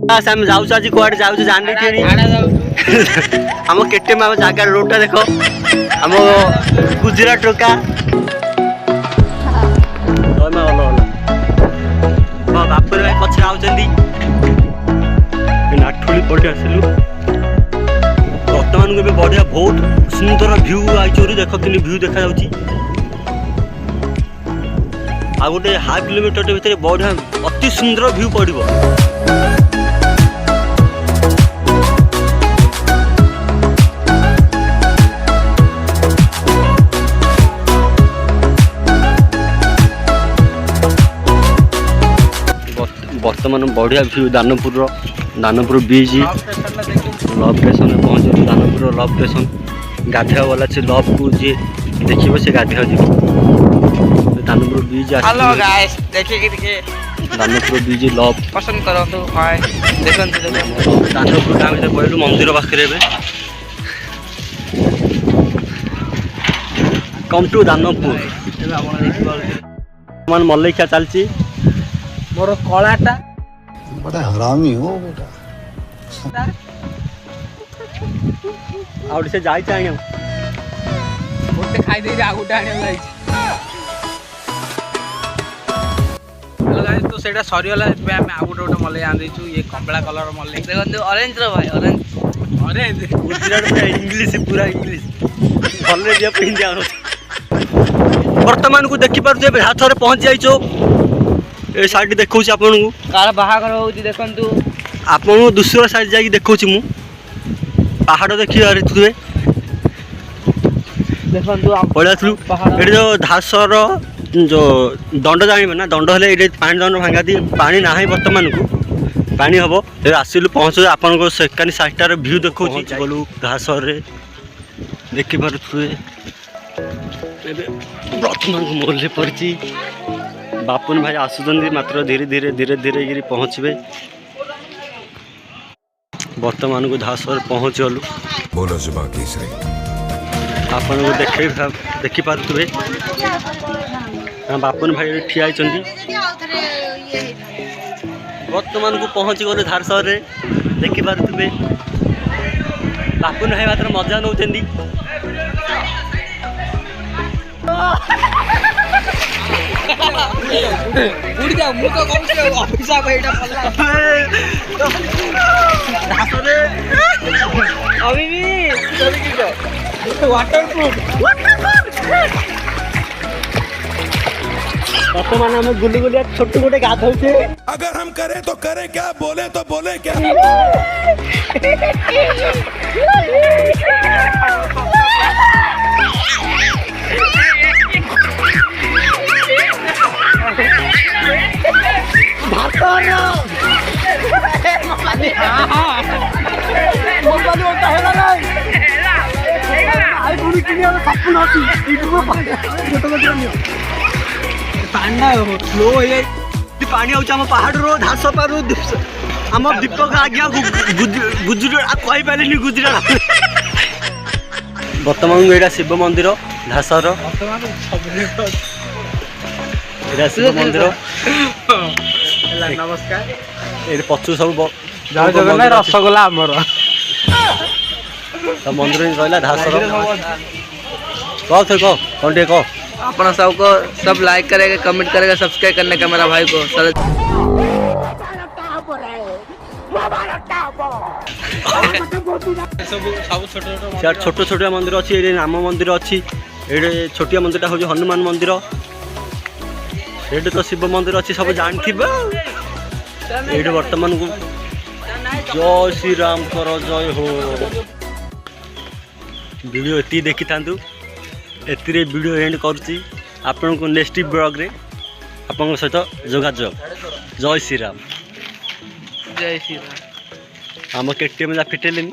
आम जाऊँ आज कौटे जाऊँ जान आम केटे आम जगार रोडटा देख आम गुजरात टोका बापर भाई पछे आउचंदी नाठुली पड़े आसिलु बर्तमान को बढ़िया बहुत सुंदर व्यू आई देख कि व्यू देखा जाउची आ गोटे हाफ किलोमीटर भितर बढ़िया अति सुंदर व्यू पड़ो बर्तमान बढ़िया व्यू दानपुर बीच लव स्टेशन में पहुँच दानपुर लव स्टेशन गाधे वाला से लव को जी देखिए से गाधे जी दानपुर बीच हेलो गाइस देखिए दानपुर बीच लव पसंद करो तो हाय देखो दानपुर गाँव में पड़े मंदिर पाखे कम टू दानपुर मन मल्लिका चलती मोर कलाटा बड़ा हरामी हो बेटा आउट से जाई चाहिए गोटे खाई दे आ गोटे आने जाई हेलो गाइस तो सेटा सरीवाला पे हम आ गोटे मल्ले आन देछु ये कमला कलर मल्ले देखो ऑरेंज रो भाई ऑरेंज गुजरात में इंग्लिश पूरा इंग्लिश भले जे पिन जानो वर्तमान को देखि पार जे हाथ रे पहुंच जाइछो ए साइड देखौ छी आपन को कार बाहागर होउची देखंतु आपन को दूसरा साइड जाई देखौ छी मु पहाड़ देखि आरे तुवे देखंतु पळाथलु एडी जो धासर जो दंड जानिबे ना दंड हले एडी पानी दंड भांगा दी पानी नाही वर्तमान को पानी हबो ए आसिलु पहुंच आपन को सेकानी साइडटार व्यू देखौ छी बोलु धासर रे देखि पारुथुवे एबे वर्तमान को मोरले परची बापुन भाई आसुचंदी मात्र धीरे धीरे धीरे धीरे गिरी पहुँचे वर्तमान को धासर पहुँच गलु बोलो जुबा केसरी आपन को देखि पारुथुवे बापुन भाई ठिया वर्तमान को पहुँची गलु धासर रे देखि पारुथुवे बापुन भाई मात्र मजा नौचंदी उड़ जा मु तो कम से ऑफिस आ बेटा पल्ला धासरे अभी भी चल की जो वाटरप्रूफ वर्तमान हम गुल्ली गुलिया छोटू गोटे गाधौ छे अगर हम करें तो करें क्या बोले तो बोले क्या पानी आम पहाड़ रो धास पार आम दीपक आज्ञा गुजरात कही पारे गुजरात वर्तमान यहाँ शिव मंदिर धासर शिव मंदिर नमस्कार ये पचु सब जय जगन्नाथ रसगोला आमर मंदिर रहा धासर कह थे कह कौन टे कह अपना सबको सब लाइक करेगा कमेंट करेगा सब्सक्राइब करने का मेरा भाई को छोट छोट मंदिर अच्छी ये राम मंदिर अच्छी ये छोटिया मंदिर हूँ हनुमान मंदिर ये तो शिव मंदिर अच्छी सब जानते ये वर्तमान को जय श्री राम कर जय हो वीडियो ये देखी था एतिरे वीडियो एंड करुच्ची आपण को नेक्स्ट ब्लॉग रे आपण सहित जोगाजोग जय श्री राम जय श्री राम आम केटीएम जा फिटेलेनी